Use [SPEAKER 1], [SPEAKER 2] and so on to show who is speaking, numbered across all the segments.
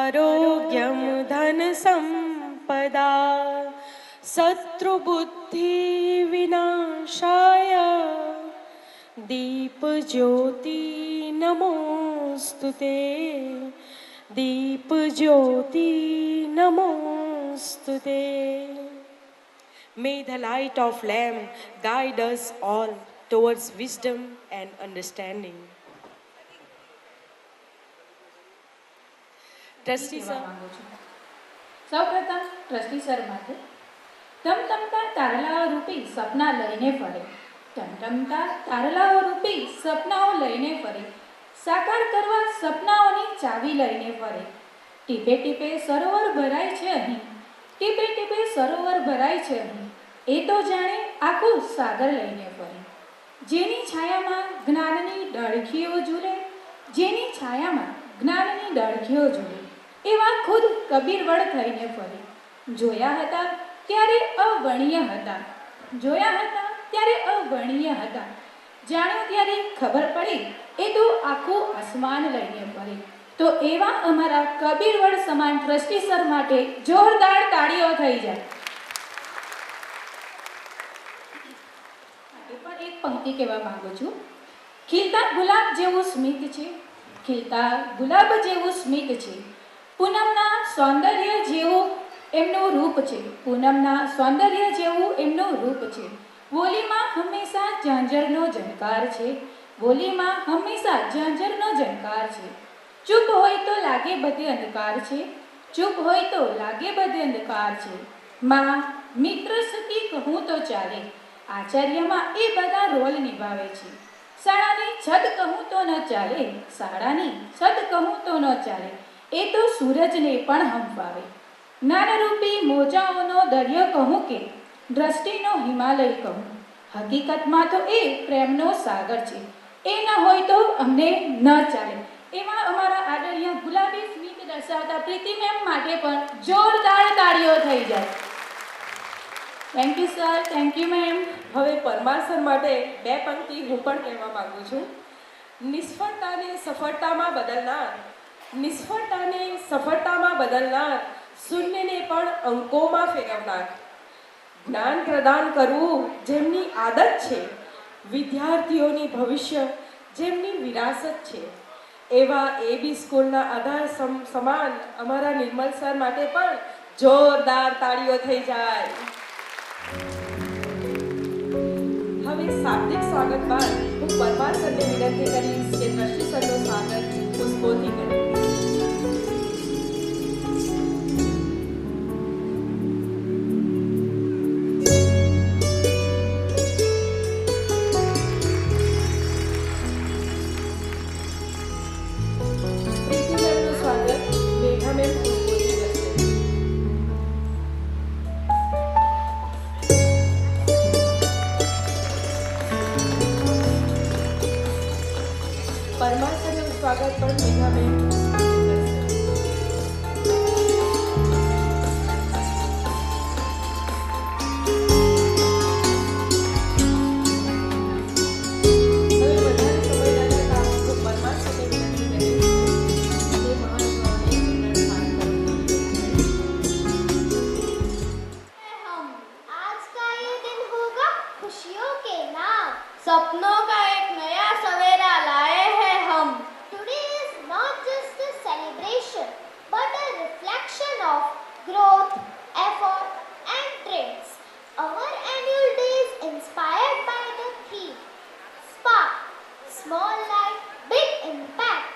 [SPEAKER 1] आरोग्यं धन संपदा शत्रुबुद्धि विनाशाय दीप ज्योति नमोस्तुते दीप ज्योति नमोस्तुते. May the light of lamp guide us all towards wisdom and understanding.
[SPEAKER 2] Trustee sir, સૌપ્રથમ ટ્રસ્ટી સર માટે ટમટમતા તારલાઓ રૂપી સપના લઈને ફરે, ટમટમતા તારલાઓ રૂપી સપનાઓ લઈને ફરે, સાકાર કરવા સપનાઓની ચાવી લઈને ફરે. ટીપે ટીપે સરોવર ભરાય છે અહીં, ટીપે ટીપે સરોવર ભરાય છે અહીં, એ તો જાણે આખું સાગર લઈને ફરે. જેની છાયામાં જ્ઞાનની ડળખીઓ ઝૂલે, જેની છાયામાં જ્ઞાનની ડળખીઓ ઝૂલે, એવા ખુદ કબીરવડ થઈને ફરે. જોયા હતા ત્યારે અવર્ણ્ય હતા, જોયા હતા ત્યારે અવર્ણ્ય હતા, જાણ્યું ત્યારે ખબર પડી એ તો આખું આસમાન લઈને ફરે. તો એવા અમારા કબીરવડ સમાન ટ્રસ્ટી સર માટે જોરદાર તાળીઓ થઈ જાય. પણ એક પંક્તિ કહેવા માંગુ છું. ખીલતા ગુલાબ જેવું સ્મિત છે, ખીલતા ગુલાબ જેવું સ્મિત છે, પૂનમના સૌંદર્ય જેવું એમનું રૂપ છે, પૂનમના સૌંદર્ય જેવું એમનું રૂપ છે. બોલીમાં હંમેશા ઝાંઝરનો ઝંકાર છે, બોલીમાં હંમેશા ઝાંઝરનો ઝંકાર છે. ચૂપ હોય તો લાગે બધે અંધકાર છે, ચૂપ હોય તો લાગે બધે અંધકાર છે. માં મિત્ર સખી કહું તો ચાલે, આચાર્યમાં એ બધા રોલ નિભાવે છે. શાળાની છત કહું તો ન ચાલે, શાળાની છત કહું તો ન ચાલે, એ તો સૂરજને પણ હંફાવે. જ્ઞાનરૂપી મોજાઓનો દરિયો કહું કે દ્રષ્ટિનો હિમાલય કહું, હકીકતમાં તો એ પ્રેમનો સાગર છે, એ ન હોય તો અમને ન ચાલે. એમાં અમારા આદરણીય ગુલાબી સ્મિત દર્શાવતા પ્રીતિ મેમ માટે પણ જોરદાર તાળીઓ થઈ જાય. Thank you sir, thank you ma'am.
[SPEAKER 1] હવે પરમાર સર માટે બે પંક્તિ હું પણ કહેવા માંગુ છું. નિષ્ફળતાને સફળતામાં બદલનાર, નિષ્ફળતાને સફળતામાં બદલનાર, શૂન્યને પણ અંકોમાં ફેરવનાર, જ્ઞાન પ્રદાન કરવું જેમની આદત છે, વિદ્યાર્થીઓની ભવિષ્ય જેમની વિરાસત છે, એવા એબી સ્કૂલના આધાર સમાન અમારા નિર્મલ સર માટે પણ જોરદાર તાળીઓ થઈ જાય. હવે શાબ્દિક સ્વાગત બાદ હું પરમાર સરને વિનંતી કરીશ કે ટ્રસ્ટી સરનું સ્વાગત પુષ્પોથી કરે. પરમાર સરનું સ્વાગત પણ મેઘાબેન
[SPEAKER 3] सपनों का एक नया सवेरा लाए हैं हम. Today is not just a celebration, but a reflection of growth, effort, and trends. Our annual day is inspired by the theme Spark, small light, big impact.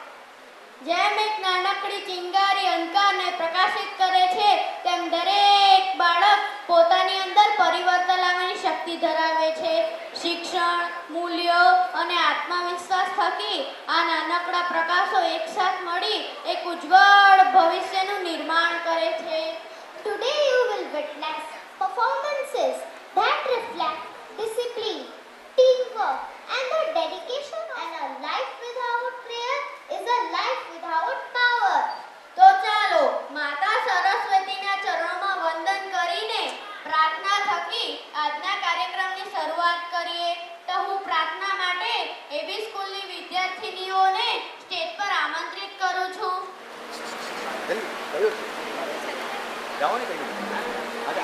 [SPEAKER 3] જેમ એક નાનકડી ચિંગારી અંધકારને પ્રકાશિત કરે છે, તેમ દરેક બાળક પોતાની અંદર પરિવર્તન લાવવાની શક્તિ ધરાવે છે. શિક્ષણ, મૂલ્યો અને આત્મવિશ્વાસ થકી આ નાનકડા પ્રકાશો એકસાથ મળી એક ઉજ્જવળ ભવિષ્યનું નિર્માણ કરે છે. Today you will witness performances that reflect discipline, teamwork and the dedication. And a life without prayer is a life without power. તો ચાલો માતા સરસ્વતીના ચરણોમાં વંદન કરીને પ્રાર્થના થકી આજના કાર્યક્રમની શરૂઆત કરીએ. તો હું પ્રાર્થના માટે એબી સ્કૂલની વિદ્યાર્થીનીઓને સ્ટેજ પર આમંત્રિત કરું છું.
[SPEAKER 4] કયું છે જાઓ ને કયું આજે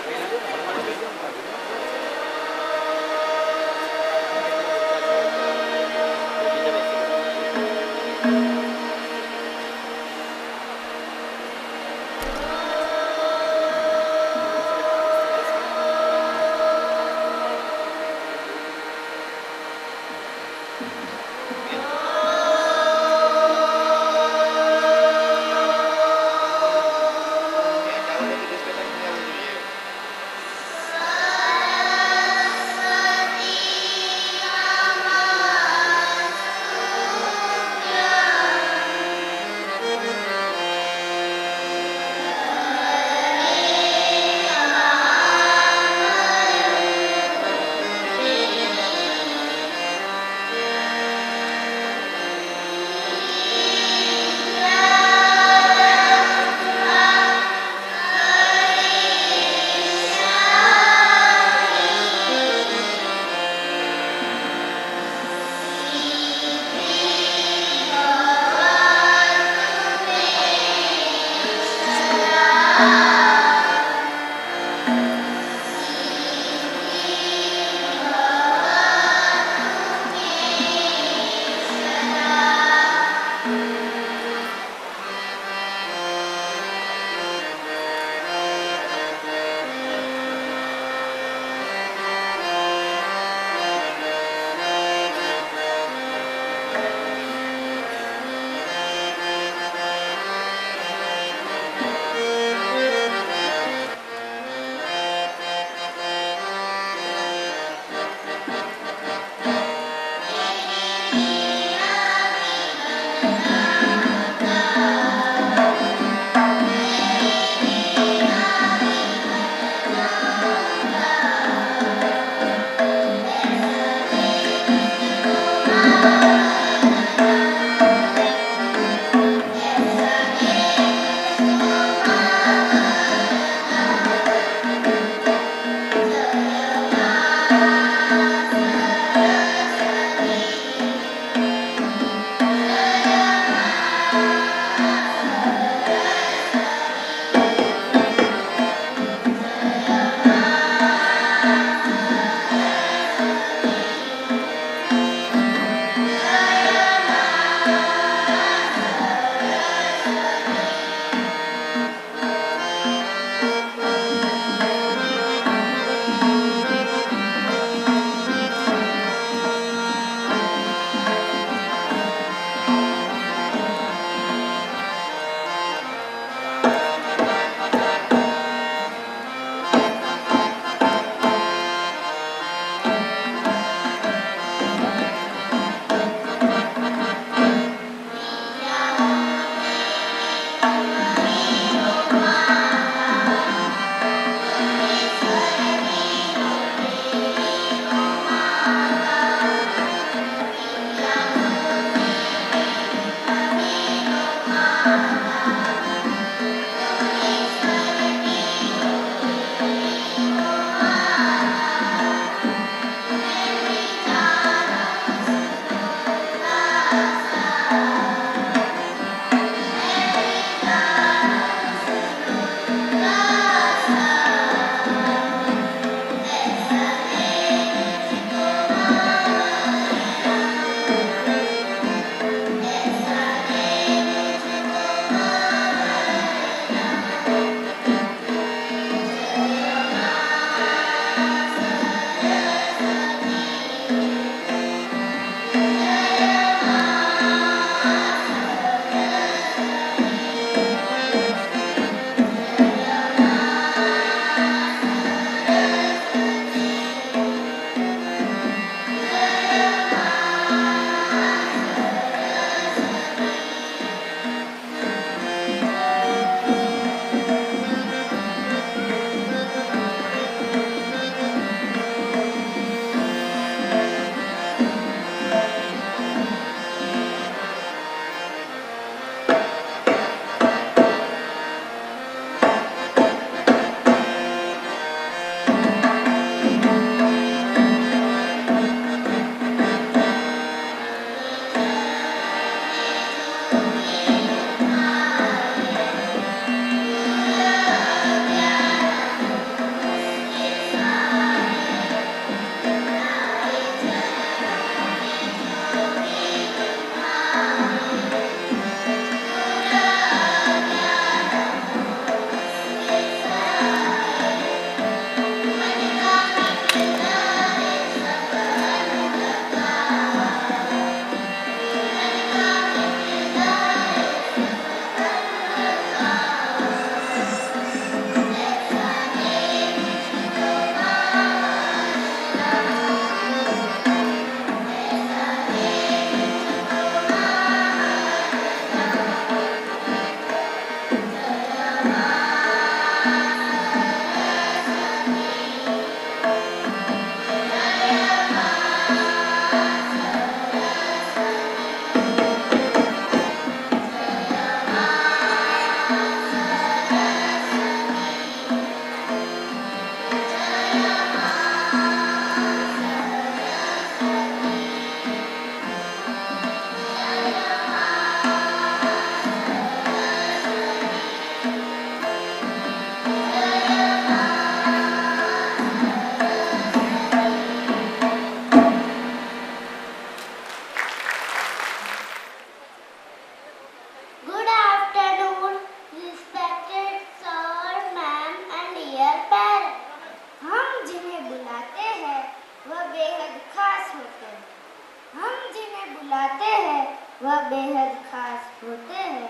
[SPEAKER 3] वह बेहद खास होते हैं।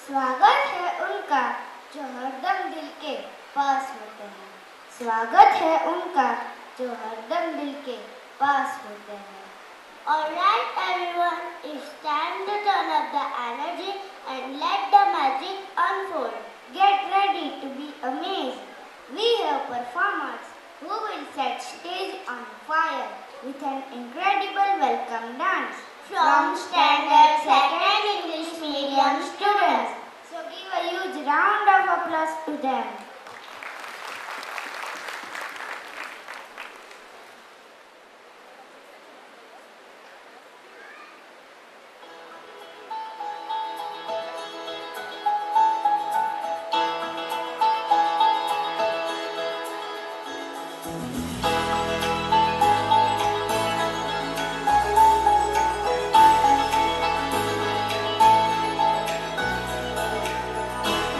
[SPEAKER 3] स्वागत है उनका जो हरदम दिल के पास होते हैं। स्वागत है उनका जो हरदम दिल के पास होते हैं। Alright everyone, it's time to turn up the energy and let the magic unfold. Get ready to be amazed. We have performers who will set stage on fire with an incredible welcome dance from Standard 2nd English Medium students. So give a huge round of applause to them.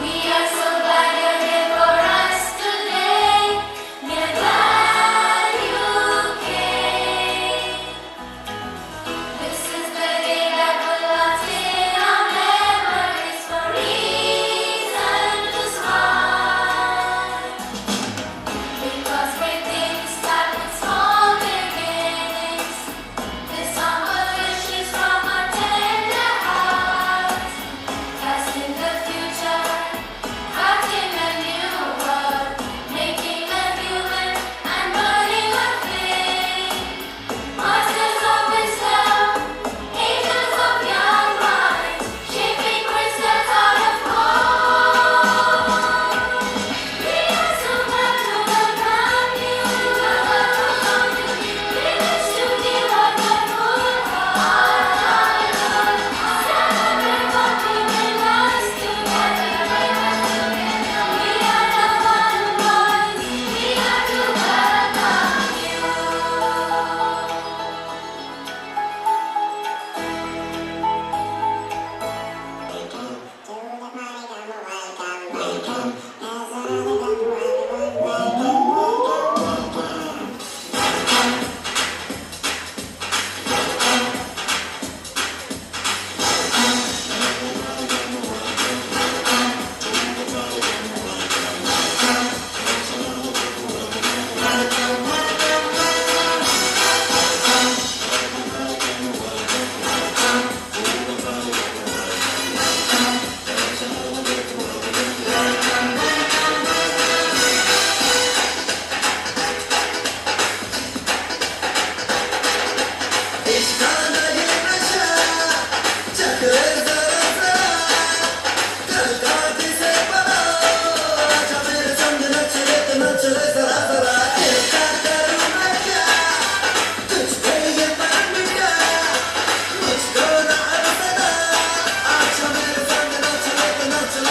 [SPEAKER 5] We are so glad you're here for us today. We're glad you came. This is the day that will last in our memories for reason to smile. Because great things start with small beginnings. This song will wishes from our tender hearts. Casting the future, crafting a new world, making a human and burning a flame. Masters of wisdom, angels of young minds, shaping crystals out of gold. We are so glad to welcome you. We wish to give our good heart. Celebrate what we realize together. We are the fun boys. We are to welcome you.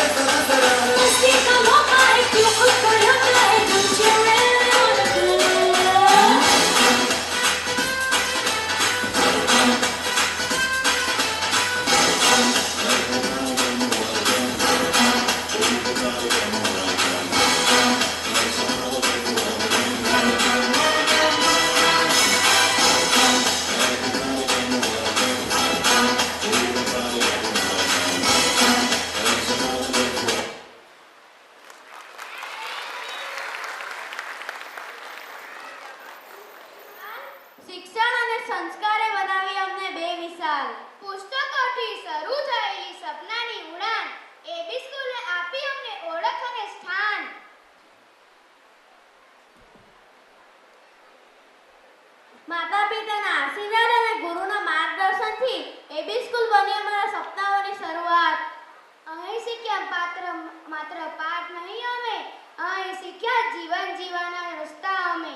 [SPEAKER 5] मस्ती का मौका है क्यों खुद को लगा है don't you really wanna do?
[SPEAKER 3] શિક્ષણ અને સંસ્કારે બનાવી અમને બેમિસાલ. પુસ્તકોથી શરૂ થયેલી સપનાની ઉડાન એબી સ્કૂલે આપી અમને ઓળખ અને સ્થાન. માતા પિતાના આશીર્વાદ અને ગુરુના માર્ગદર્શનથી એબી સ્કૂલ બની અમારા સપનાઓની શરૂઆત. અહીં શીખ્યા માત્ર પાઠ નહીં અમે, અહીં શીખ્યા જીવન જીવવાના રસ્તા અમે.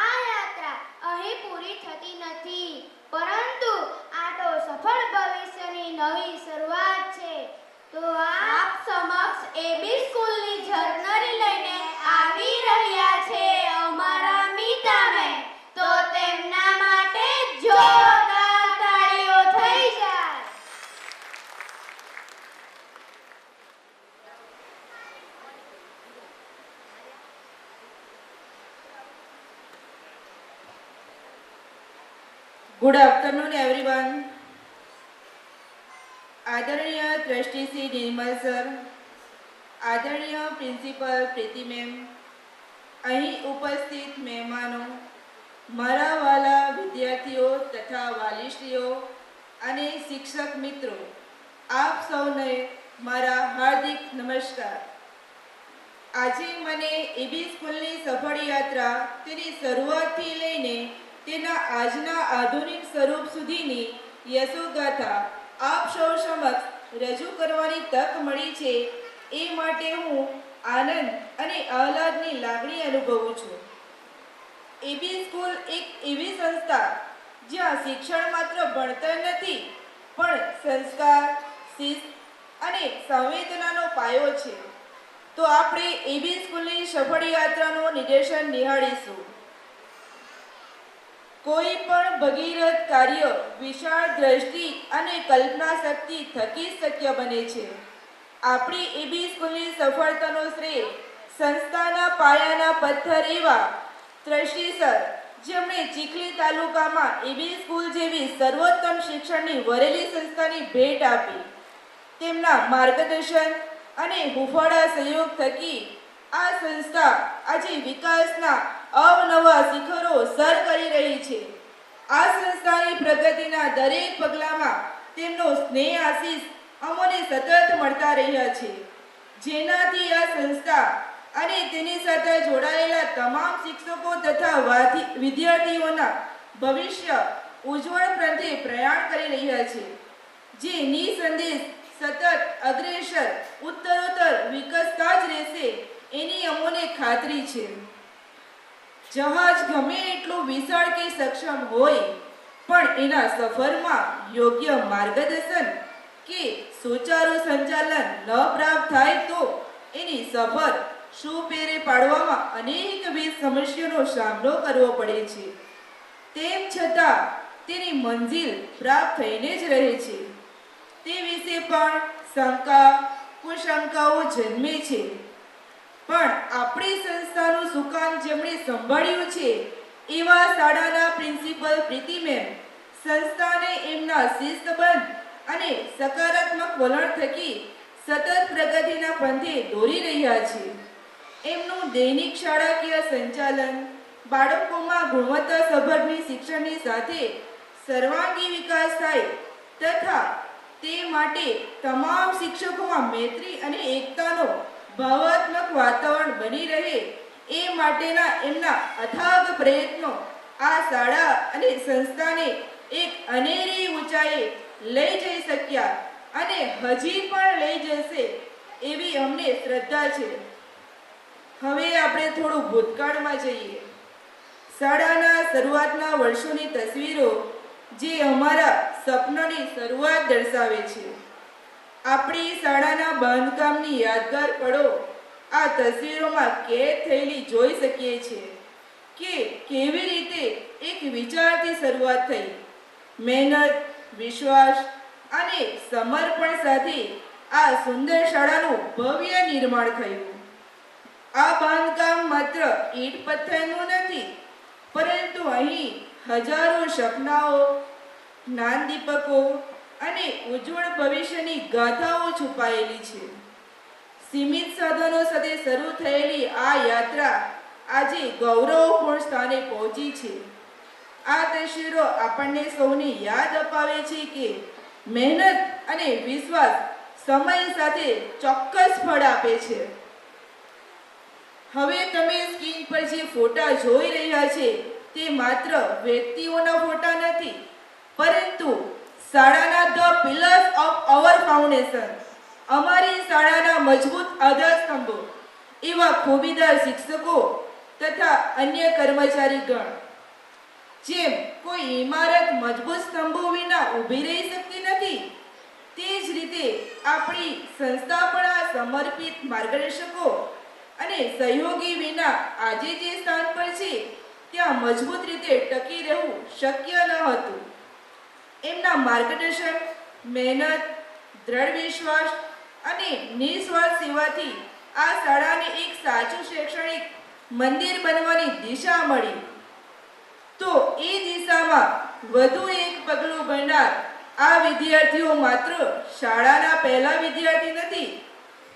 [SPEAKER 3] આ યાત્રા અહીં પૂરી થતી નથી, પરંતુ આ તો સફળ ભવિષ્યની નવી શરૂઆત છે. તો આપ સમક્ષ એબી સ્કૂલની જર્નરી લઈને આવી રહ્યા છે અમારા મિતાબેન. તો તેમના માટે જોરદાર તાળીઓ થઈ જાય.
[SPEAKER 6] Good afternoon, everyone. આદરણીય ટ્રસ્ટી શ્રી નિર્મલ સર, આદરણીય પ્રિન્સિપલ પ્રીતિ મેમ, અહીં ઉપસ્થિત મહેમાનો, મારા વાલા વિદ્યાર્થીઓ તથા વાલીશ્રીઓ અને શિક્ષક મિત્રો, આપ સૌને મારા હાર્દિક નમસ્કાર. આજે મને એબી સ્કૂલની સફળ યાત્રા તેની શરૂઆતથી લઈને તેના આજના આધુનિક સ્વરૂપ સુધીની યશોગાથા આપ સૌ સમક્ષ રજૂ કરવાની તક મળી છે. એ માટે હું આનંદ અને આહલાદની લાગણી અનુભવું છું. એબી સ્કૂલ એક એવી સંસ્થા જ્યાં શિક્ષણ માત્ર ભણતર નથી પણ સંસ્કાર, શિસ્ત અને સંવેદનાનો પાયો છે. તો આપણે એબી સ્કૂલની સફળ યાત્રાનું નિદર્શન નિહાળીશું. કોઈ પણ ભગીરથ કાર્ય વિશાળ દ્રષ્ટિ અને કલ્પના શક્તિ થકી શક્ય બને છે. આપણી એબી સ્કૂલની સફળતાનો શ્રેય સંસ્થાના પાયાના પથ્થર એવા ટ્રસ્ટી સર, જેમણે ચીખલી તાલુકામાં એબી સ્કૂલ જેવી સર્વોત્તમ શિક્ષણની વરેલી સંસ્થાની ભેટ આપી. તેમના માર્ગદર્શન અને હુંફાળા સહયોગ થકી આ સંસ્થા આજે વિકાસના અવનવા શિખરો સર કરી રહી છે. આ સંસ્થાની પ્રગતિના દરેક પગલામાં તેમનો સ્નેહ આશીષ અમને સતત મળતા રહ્યા છે, જેનાથી આ સંસ્થા અને તેની સાથે જોડાયેલા તમામ શિક્ષકો તથા વિદ્યાર્થીઓના ભવિષ્ય ઉજ્જવળ પ્રત્યે પ્રયાણ કરી રહ્યા છે, જે નિસંદેશ સતત અગ્રેસર ઉત્તરોત્તર વિકસતા જ રહેશે એની અમોને ખાતરી છે. જહાજ ગમે એટલું વિશાળ કે સક્ષમ હોય પણ એના સફરમાં યોગ્ય માર્ગદર્શન કે સુચારુ સંચાલન ન પ્રાપ્ત થાય તો એની સફર સુપેરે પાડવામાં અનેકવિધ સમસ્યાનો સામનો કરવો પડે છે. તેમ છતાં તેની મંજિલ પ્રાપ્ત થઈને જ રહે છે. તે વિશે પણ શંકા કુશંકાઓ જન્મે છે. પણ આપણી સંસ્થાનું સુકાન જેમણે સંભાળ્યું છે એવા શાળાના પ્રિન્સિપલ પ્રીતિ મેમ સંસ્થાને એમના શિસ્તબદ્ધ અને સકારાત્મક વલણ થકી સતત પ્રગતિના પંથે દોરી રહ્યા છે. એમનું દૈનિક શાળાકીય સંચાલન બાળકોમાં ગુણવત્તાસભરની શિક્ષણની સાથે સર્વાંગી વિકાસ થાય તથા તે માટે તમામ શિક્ષકોમાં મૈત્રી અને એકતાનો ભાવાત્મક વાતાવરણ બની રહે એ માટેના એમના અથાગ પ્રયત્નો આ શાળા અને સંસ્થાને એક અનેરી ઊંચાઈએ લઈ જઈ શક્યા અને હજી પણ લઈ જશે એવી અમને શ્રદ્ધા છે. હવે આપણે થોડું ભૂતકાળમાં જઈએ. શાળાના શરૂઆતના વર્ષોની તસવીરો જે અમારા સપનાની શરૂઆત દર્શાવે છે. આપણી શાળાના બાંધકામની યાદગાર પળો આ તસવીરોમાં કેદ થયેલી જોઈ શકીએ છીએ કે કેવી રીતે એક વિચારથી શરૂઆત થઈ. મહેનત, વિશ્વાસ અને સમર્પણ સાથે આ સુંદર શાળાનું ભવ્ય નિર્માણ થયું. આ બાંધકામ માત્ર ઈંટ પથ્થરનું નથી, પરંતુ અહીં હજારો સપનાઓ, જ્ઞાન દીપકો અને ઉજ્જવળ ભવિષ્યની ગાથાઓ છુપાયેલી છે. સીમિત સાધનો સાથે શરૂ થયેલી આ યાત્રા આજે ગૌરવપૂર્ણ સ્થાને પહોંચી છે. આ તસવીરો આપણને સૌને યાદ અપાવે છે કે મહેનત અને વિશ્વાસ સમય સાથે ચોક્કસ ફળ આપે છે. હવે તમે સ્ક્રીન પર જે ફોટા જોઈ રહ્યા છે તે માત્ર વ્યક્તિઓના ફોટા નથી, પરંતુ શાળાના the pillars of our foundation, અમારી શાળાના મજબૂત આધારસ્તંભો એવા ખૂબીદાર શિક્ષકો તથા અન્ય કર્મચારીગણ. જેમ કોઈ ઇમારત મજબૂત સ્તંભો વિના ઊભી રહી શકતી નથી, તે જ રીતે આપણી સંસ્થા પણ આ સમર્પિત માર્ગદર્શકો અને સહયોગી વિના આજે જે સ્થાન પર છે ત્યાં મજબૂત રીતે ટકી રહેવું શક્ય ન હતું. એમના માર્ગદર્શન, મહેનત, દ્રઢ વિશ્વાસ અને નિસ્વાર્થ સેવાથી આ શાળાને એક સાચું શૈક્ષણિક મંદિર બનવાની દિશા મળી. તો એ દિશામાં વધુ એક પગલું ભરનાર આ વિદ્યાર્થીઓ માત્ર શાળાના પહેલા વિદ્યાર્થી નથી,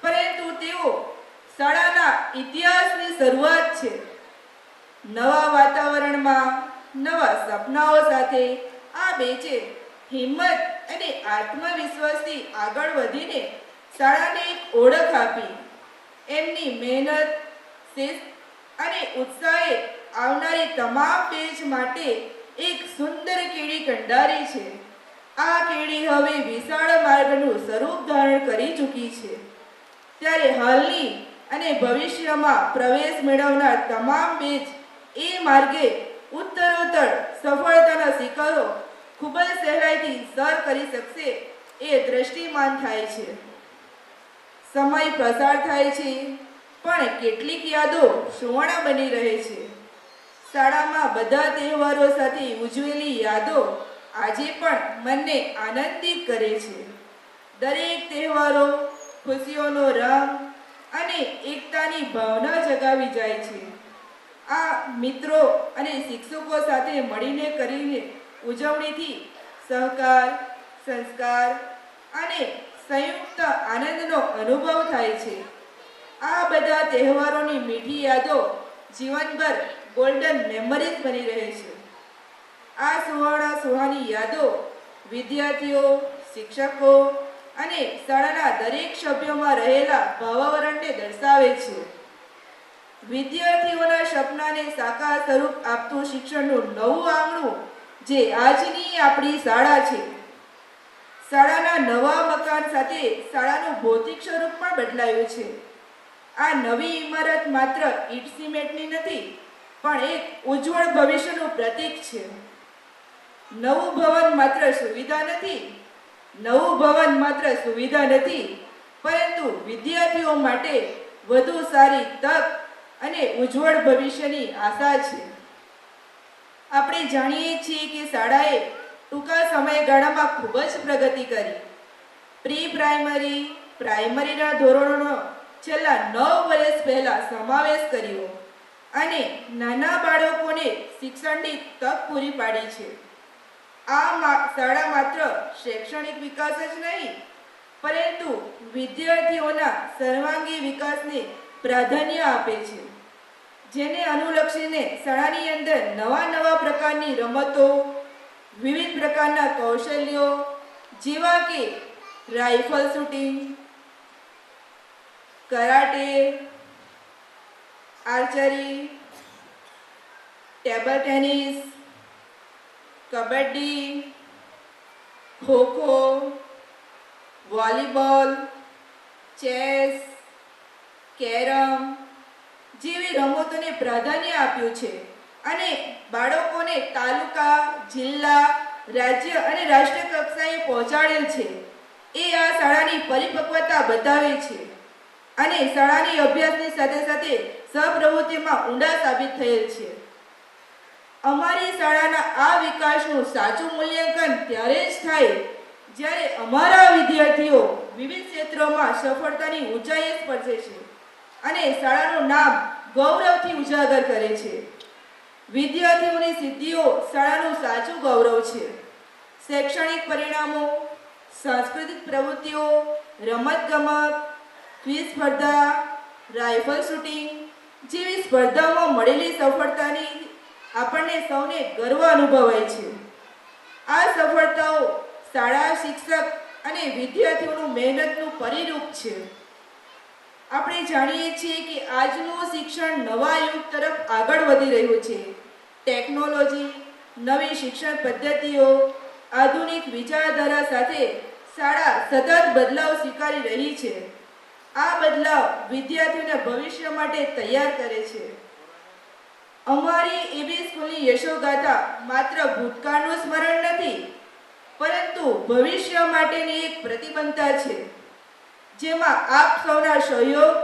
[SPEAKER 6] પરંતુ તેઓ શાળાના ઇતિહાસની શરૂઆત છે. નવા વાતાવરણમાં નવા સપનાઓ સાથે આ બેચે હિંમત અને આત્મવિશ્વાસથી આગળ વધીને શાળાને એક ઓળખ આપી. એમની મહેનત, શિસ્ત અને ઉત્સાહે આવનારી તમામ બેચ માટે એક સુંદર કેડી કંડારી છે. આ કેડી હવે વિશાળ માર્ગનું સ્વરૂપ ધારણ કરી ચૂકી છે. ત્યારે હાલની અને ભવિષ્યમાં પ્રવેશ મેળવનાર તમામ બેચ એ માર્ગે ઉત્તરોત્તર સફળતાના શિખરો ખૂબ જ સહેલાઈથી સર કરી શકશે એ દ્રષ્ટિમાન થાય છે. સમય પસાર થાય છે, પણ કેટલીક યાદો સુવર્ણ બની રહે છે. શાળામાં બધા તહેવારો સાથે ઉજવેલી યાદો આજે પણ મનને આનંદિત કરે છે. દરેક તહેવારો ખુશીઓનો રંગ અને એકતાની ભાવના જગાવી જાય છે. આ મિત્રો અને શિક્ષકો સાથે મળીને કરીને ઉજવણીથી સહકાર, સંસ્કાર અને સંયુક્ત આનંદનો અનુભવ થાય છે. આ બધા તહેવારોની મીઠી યાદો જીવનભર ગોલ્ડન મેમરીઝ બની રહે છે. આ સુહાની યાદો વિદ્યાર્થીઓ, શિક્ષકો અને શાળાના દરેક સભ્યોમાં રહેલા ભાવાવરણને દર્શાવે છે. વિદ્યાર્થીઓના સપનાને સાકાર સ્વરૂપ આપતું શિક્ષણનું નવું આંગણું જે આજની આપણી શાળા છે. શાળાના નવા મકાન સાથે શાળાનું ભૌતિક સ્વરૂપ પણ બદલાયું છે. આ નવી ઇમારત માત્ર ઈટ સિમેન્ટની નથી, પણ એક ઉજ્જવળ ભવિષ્યનું પ્રતીક છે. નવું ભવન માત્ર સુવિધા નથી, પરંતુ વિદ્યાર્થીઓ માટે વધુ સારી તક અને ઉજ્જવળ ભવિષ્યની આશા છે. આપણે જાણીએ છીએ કે શાળાએ ટૂંકા સમયગાળામાં ખૂબ જ પ્રગતિ કરી. પ્રી પ્રાઇમરી, પ્રાઇમરીના ધોરણોનો છેલ્લા 9 વર્ષ પહેલા સમાવેશ કર્યો અને નાના બાળકોને શિક્ષણની તક પૂરી પાડી છે. આ શાળા માત્ર શૈક્ષણિક વિકાસ જ નહીં, પરંતુ વિદ્યાર્થીઓના સર્વાંગી વિકાસને પ્રાધાન્ય આપે છે. જેને અનુલક્ષીને શાળાની અંદર નવા પ્રકારની રમતો, વિવિધ પ્રકારના કૌશલ્યો જેવા કે rifle shooting, karate, archery, table tennis, kabaddi, kho kho, volleyball, chess, carrom જેવી રમતોને પ્રાધાન્ય આપ્યું છે અને બાળકોને તાલુકા, જિલ્લા, રાજ્ય અને રાષ્ટ્રીય કક્ષાએ પહોંચાડેલ છે. એ આ શાળાની પરિપક્વતા બતાવે છે અને શાળાની અભ્યાસની સાથે સાથે સહપ્રવૃત્તિમાં ઊંડા સાબિત થયેલ છે. અમારી શાળાના આ વિકાસનું સાચું મૂલ્યાંકન ત્યારે જ થાય જ્યારે અમારા વિદ્યાર્થીઓ વિવિધ ક્ષેત્રોમાં સફળતાની ઊંચાઈએ સ્પર્શે છે અને શાળાનું નામ ગૌરવથી ઉજાગર કરે છે. વિદ્યાર્થીઓની સિદ્ધિઓ શાળાનું સાચું ગૌરવ છે. શૈક્ષણિક પરિણામો, સાંસ્કૃતિક પ્રવૃત્તિઓ, રમતગમત, ક્વિઝ સ્પર્ધા, રાઇફલ શૂટિંગ જેવી સ્પર્ધાઓમાં મળેલી સફળતાની આપણને સૌને ગર્વ અનુભવાય છે. આ સફળતાઓ શાળા, શિક્ષક અને વિદ્યાર્થીઓનું મહેનતનું પરિરૂપ છે. આપણે જાણીએ છીએ કે આજનું શિક્ષણ નવા યુગ તરફ આગળ વધી રહ્યું છે. ટેકનોલોજી, નવી શિક્ષણ પદ્ધતિઓ, આધુનિક વિચારધારા સાથે શાળા સતત બદલાવ સ્વીકારી રહી છે. આ બદલાવ વિદ્યાર્થીઓને ભવિષ્ય માટે તૈયાર કરે છે. અમારી એબી સ્કૂલની યશોગાથા માત્ર ભૂતકાળનું સ્મરણ નથી, પરંતુ ભવિષ્ય માટેની એક પ્રતિબદ્ધતા છે, જેમાં આપ સૌના સહયોગ,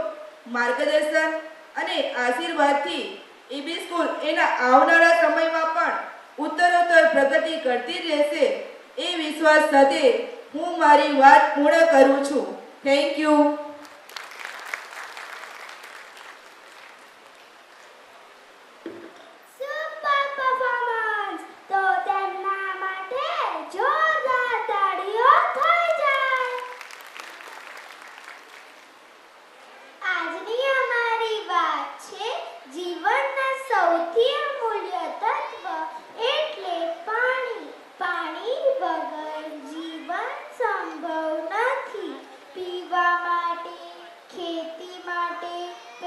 [SPEAKER 6] માર્ગદર્શન અને આશીર્વાદથી એબી સ્કૂલ એના આવનારા સમયમાં પણ ઉત્તરોત્તર પ્રગતિ કરતી રહેશે એ વિશ્વાસ સાથે હું મારી વાત પૂર્ણ કરું છું. Thank you.
[SPEAKER 3] સુપર પરફોર્મન્સ તો તેમના માટે જોરદાર તાળી.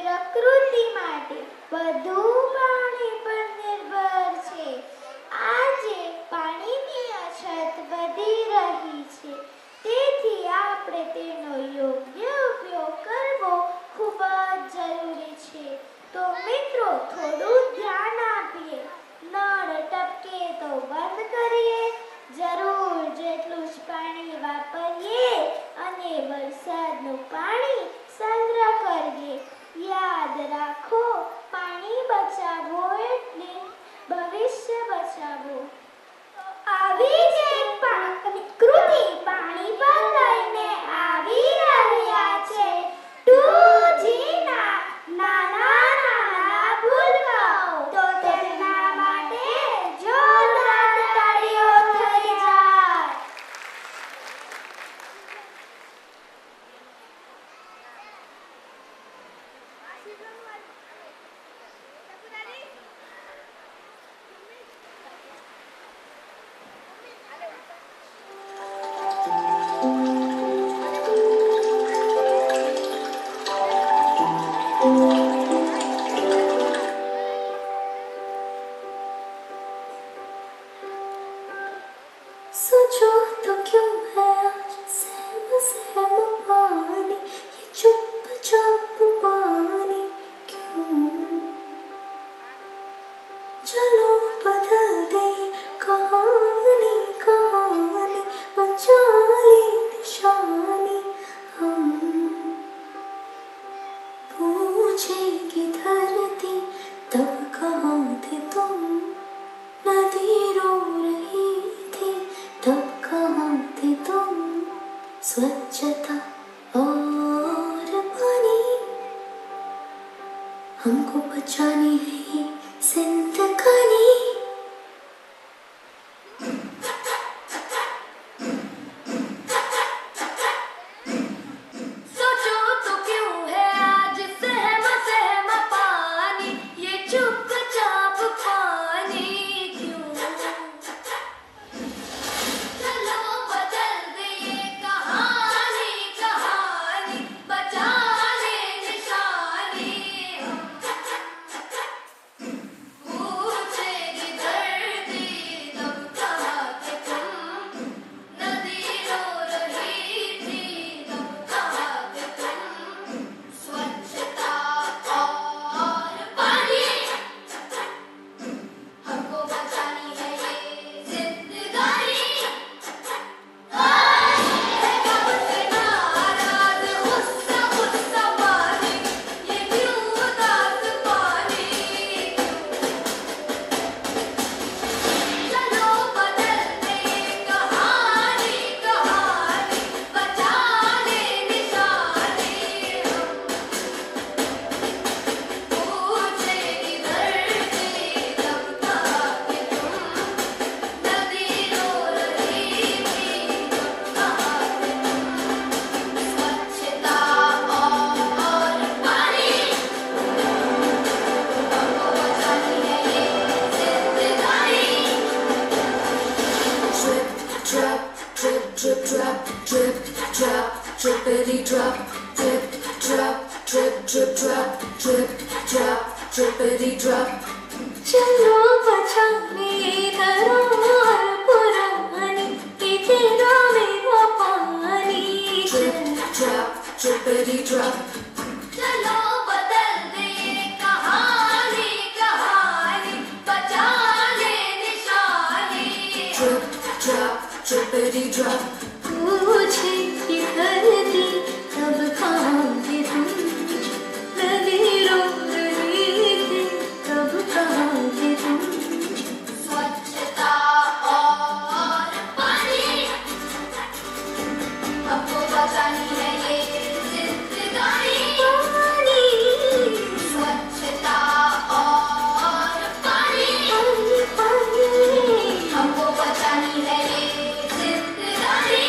[SPEAKER 3] પ્રકૃતિ માટે બધું પાણી પર નિર્ભર છે. આજે પાણીની અછત વધી રહી છે, તેથી આપણે તેનો યોગ્ય ઉપયોગ કરવો ખૂબ જ જરૂરી છે. તો મિત્રો, થોડું ધ્યાન આપીએ. નળ ટપકે તો બંધ કરીએ, જરૂર જેટલું જ પાણી વાપરીએ અને વરસાદનું પાણી સંગ્રહ કરીએ. યાદ રાખો, પાણી બચાવવું એટલે ભવિષ્ય બચાવવું. આવી જ એક કૃતિ પાણી પર લઈને આવી રહ્યા છે 2Gના નાના નાના ભૂલકાઓ. તો તેમના માટે જોરદાર તાળીઓ થઈ જાય.
[SPEAKER 5] सोचो तो क्यों है आज सहम सहम पानी, ये चुपचाप पानी क्यों? चलो बदल दे कहानी कहानी, बचा ले निशानी हम. पूछेगी धरती तब कहाँ थे तुम, नदी रो रही थी तब कहाँ थे तुम. स्वच्छता और पानी हमको बचानी है ये जिंदगानी. सोचो तो क्यों है आज सहम सहम पानी, ये चुपचाप पानी क्यों? चलो बदल दे ये कहानी कहानी, बचा ले निशानी हम. पूछेगी धरती तब कहाँ थे तुम, नदी रो रही थी तब कहाँ थे तुम. स्वच्छता और पानी हमको बचानी है ये जिंदगानी. है कब से नाराज गुस्सा गुस्सा पानी, ये क्यों उदास पानी क्यों? चलो बदल दे कहानी कहानी, बचा ले निशानी हम. पूछेगी धरती तब कहाँ थे तुम, नदी रो रही थी तब कहाँ थे तुम. स्वच्छता और पानी हमको बचानी है ये जिंदगानी. Drip, drip, drop, drip, drop, drippity drop, drip, drop, drip, drip, drop, drip, drop, drippity drop. चलो बचाने धरोहर पुरानी, ये तेरा मेरा पानी. Drip, drop, drippity drop. चलो बदल दे कहानी कहानी, बचा ले निशानी. Drip, drop, drippity drop. पूछेगी धरती तब कहाँ थे तुम, नदी रो रही थी तब कहाँ थे तुम. स्वच्छता और पानी हमको बचानी है ये जिंदगानी. पानी स्वच्छता और पानी पानी हमको बचानी है ये जिंदगानी.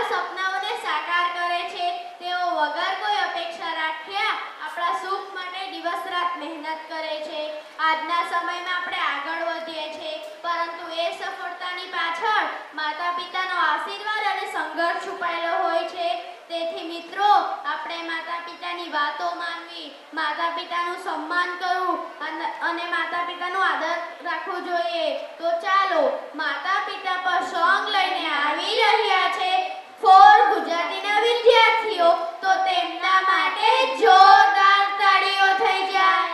[SPEAKER 3] આપણા સપનાઓને સાકાર કરે છે. તેઓ વગર કોઈ અપેક્ષા રાખ્યા આપણા સુખ માટે દિવસ રાત મહેનત કરે છે. આજના સમયમાં આપણે આગળ વધીએ છીએ, પરંતુ એ સફળતાની પાછળ માતા પિતાનો આશીર્વાદ અને સંઘર્ષ છુપાયેલો હોય છે. તેથી મિત્રો, આપણે માતા પિતાની વાતો માનવી, માતા પિતાનું સન્માન કરવું અને માતા પિતાનો આદર રાખવો જોઈએ. તો ચાલો માતા પિતા પર સોંગ લઈને આવી રહ્યા છે ફોર ગુજરાતીના વિદ્યાર્થીઓ. તો તેમના માટે જોરદાર તાળીઓ થઈ જાય.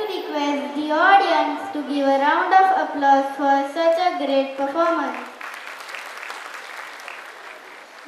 [SPEAKER 3] request the audience to give a round of applause for such a great performance.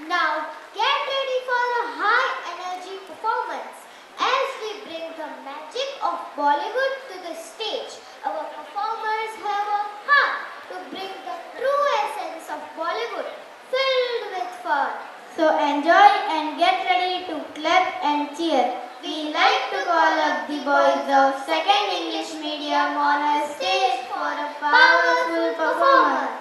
[SPEAKER 3] Now, get ready for a high energy performance as we bring the magic of Bollywood to the stage. Our performers have a heart to bring the true essence of Bollywood filled with fun. So enjoy and get ready to clap and cheer. We like to call up the boys of 2nd English Medium on a stage for a powerful performance.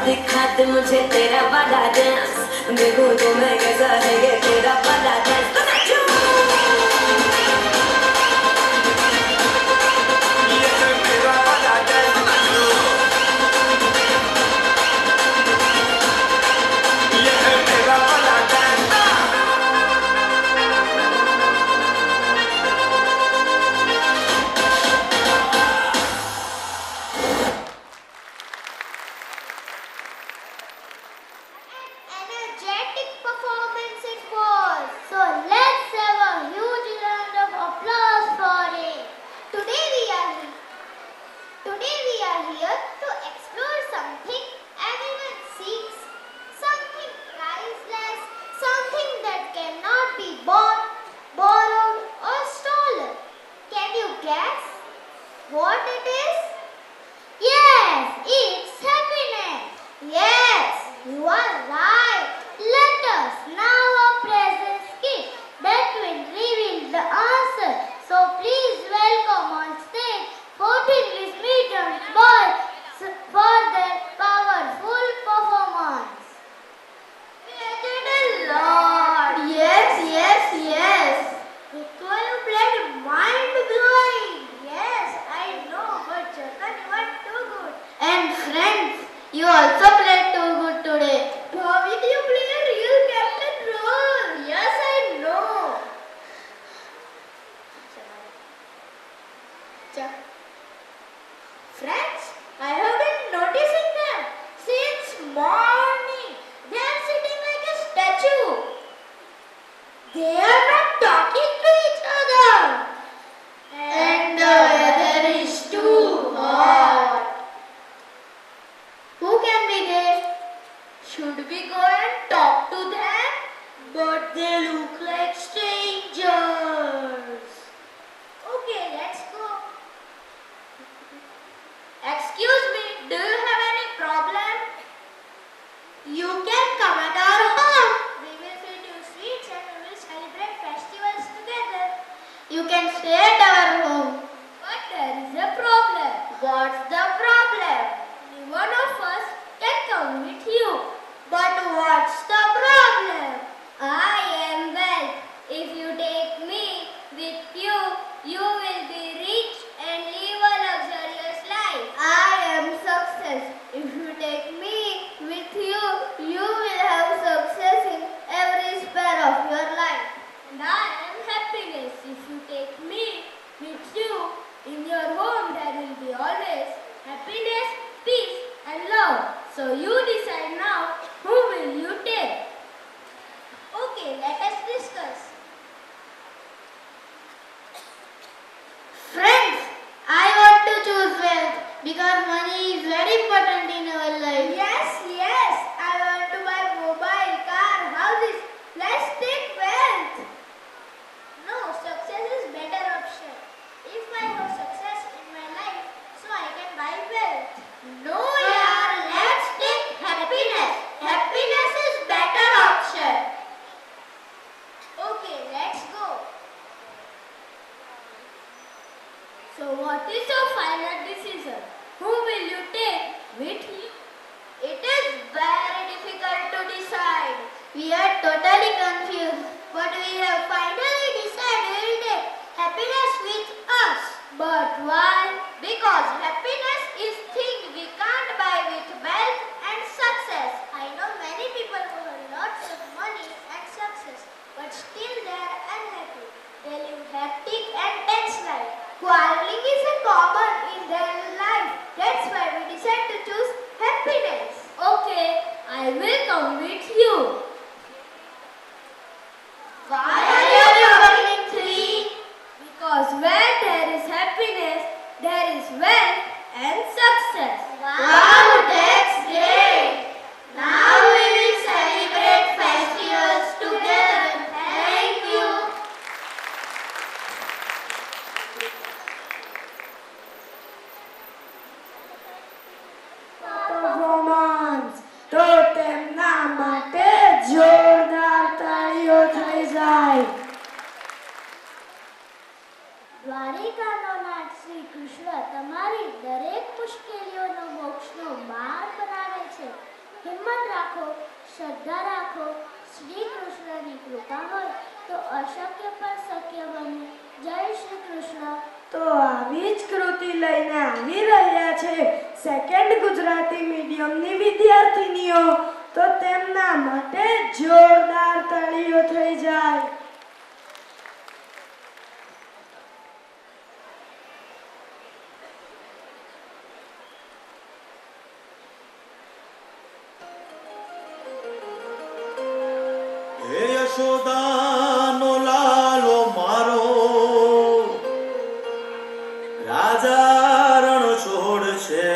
[SPEAKER 5] दिखा दे मुझे तेरा वाला dance, देखूं तो मैं कैसा है ये तेरा वाला डांस। तो नाचो ये है मेरा वाला डांस, तो नाचो ये है मेरा वाला dance.
[SPEAKER 3] Energetic performance it was. So let's have a huge round of applause for it. Today we are here to explore something everyone seeks, something priceless, something that cannot be bought, borrowed or stolen. Can you guess what it is? Yes, it's happiness. Yes, you are right. Let us now appraise a skit that will reveal the answer. So please welcome on stage 14 English medium boys for their powerful performance. Praise the Lord. Yes. Because you played mind blowing. Yes, I know, but Jagan, you are too good. And friends, Friends, I have been noticing them since morning. They are sitting like a statue. They are not talking to each other. And the weather is too hot. Who can be they? Should we go and talk to them? But they look like strangers. Okay, let's go. Excuse me, do you have any problem? You can come at our home. We will feed you sweets and we will celebrate festivals together. You can stay at our home. But there is a problem. What's the problem? One of us can come with you. But what's the problem? I am wealth. If you take me with you, you will be rich and live a luxurious life. I am success. If you take me with you, you will have success in every sphere of your life. And I am happiness. If you take me with you, in your home there will be always happiness, peace and love. So you decide now, who will you take? Okay, let us discuss. Friends, I want to choose wealth because money is very important in our life. Yes, I want to buy mobile, car, houses. Let's take wealth. No, success is better option. If I have success in my life, so I can buy wealth. No, yaar, let's take happiness. Happiness is better option. Okay, let's go. So what is your final decision? Who will you take with you? It is very difficult to decide. We are totally confused, but we have finally decided we will take happiness with us. But why? Because happiness is thing we can't buy with wealth and success. I know many people who have lots of money and success, but still they are unhappy. They live hectic and tense life. Quarreling is a common in their life. That's why we decide to choose happiness. Okay, I will come with you. Why are you coming three? Because where there is happiness, there is wealth and success. Wow, that's great. Now we will celebrate festivals together. Thank you.
[SPEAKER 6] Performance તો તેમના માટે જોરદાર તાળીઓ થઈ જાય.
[SPEAKER 3] દ્વારિકાનો નાથ શ્રી કૃષ્ણ તમારી દરેક મુશ્કેલીઓનો મોક્ષનો માર્ગ બનાવે છે. હિંમત રાખો, શ્રદ્ધા રાખો. શ્રી કૃષ્ણની કૃપા હોય તો અશક્ય પણ શક્ય બને. જય શ્રી કૃષ્ણ.
[SPEAKER 6] તો આવી જ કૃતિ લઈને આવી રહ્યા છે સેકન્ડ ગુજરાતી મીડિયમની વિદ્યાર્થીનીઓ. તો તેમના માટે જોરદાર તાળીઓ થઈ જાય.
[SPEAKER 7] હે યશોદાનો લાલો મારો, રાજા રણ છોડ છે.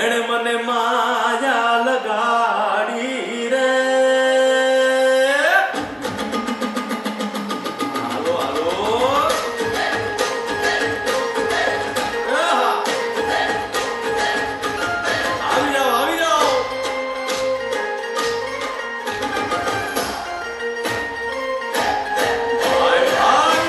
[SPEAKER 7] એણે મને માયા લગાડી રે. હાલો હાલો, આહા. આવી જાઓ આવી જાઓ. ભાઈ ભાઈ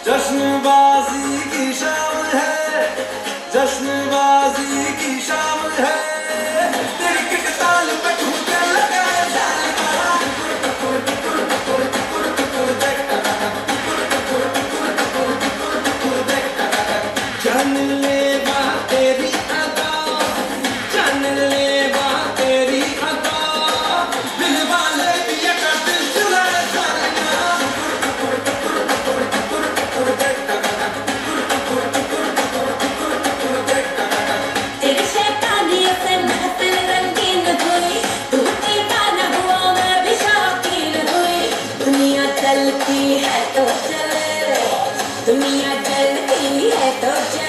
[SPEAKER 8] जश्नबाजी की शाम है, जश्नबाजी की शाम है, तेरी किक ताल पे ठुमके लगाए जान ले बात तेरी अदा, जान ले बात तेरी अदा, दिल वाले भी ये कर दिल चुराए जाएगा।
[SPEAKER 5] तेरी शैतानियों से महफिल रंगीन हुई, तू दीवाना हुआ मैं भी शौकीन हुई। दुनिया चलती है तो चले, दुनिया चलती है तो चले।